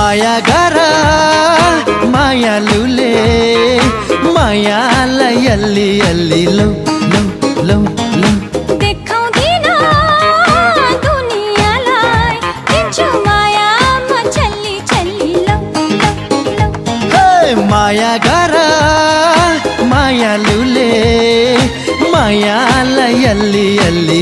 माया गर मायालुले मायालाई अलि अलि लौ लौ लौ लौ देखाउँदिन दुनियाँलाई दिन्छु माया म छल्ली छल्ली लौ लौ लौ हे माया गर मायालुले मायालाई अलि अलि